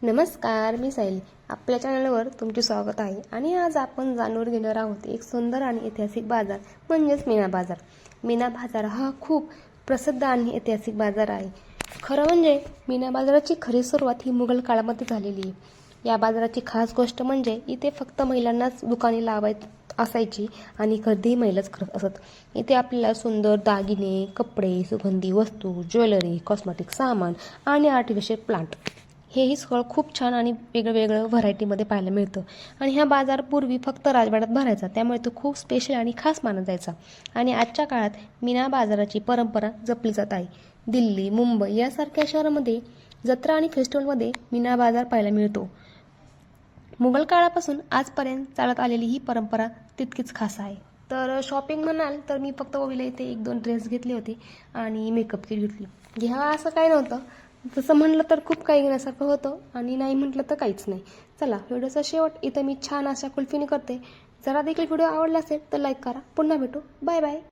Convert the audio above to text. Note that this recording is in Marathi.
नमस्कार, मी सायली. आपल्या चॅनलवर तुमचे स्वागत आहे. आणि आज आपण जाणून घेणार आहोत एक सुंदर आणि ऐतिहासिक बाजार म्हणजेच मीना बाजार. मीना बाजार हा खूप प्रसिद्ध आणि ऐतिहासिक बाजार आहे. खरं म्हणजे मीना बाजाराची खरी सुरुवात ही मुघल काळामध्ये झालेली आहे. या बाजाराची खास गोष्ट म्हणजे इथे फक्त महिलांनाच दुकाने असायची आणि खरेदीही महिलाच करत असत. इथे आपल्याला सुंदर दागिने, कपडे, सुगंधी वस्तू, ज्वेलरी, कॉस्मेटिक सामान आणि आर्टिफिशियल प्लांट हेही सगळं खूप छान आणि वेगळं व्हरायटीमध्ये पाहायला मिळतं. आणि हा बाजार पूर्वी फक्त राजवाड्यात भरायचा, त्यामुळे तो खूप स्पेशल आणि खास मानला जायचा. आणि आजच्या काळात मीना बाजाराची परंपरा जपली जात आहे. दिल्ली, मुंबई यासारख्या शहरामध्ये जत्रा आणि फेस्टिवलमध्ये मीना बाजार पाहायला मिळतो. मुघल काळापासून आजपर्यंत चालत आलेली ही परंपरा तितकीच खास आहे. तर शॉपिंग म्हणाल तर मी फक्त ओवीला इथे 1-2 ड्रेस घेतले होते आणि मेकअप किट घेतली. घ्यावा असं काही नव्हतं, तसं म्हटलं तर खूप काही घेण्यासारखं होतं आणि नाही म्हटलं तर काहीच नाही. चला, व्हिडिओचा शेवट इथं मी छान अशा कुल्फीने करते. जरा देखील व्हिडिओ आवडला असेल तर लाईक करा. पुन्हा भेटू. Bye bye.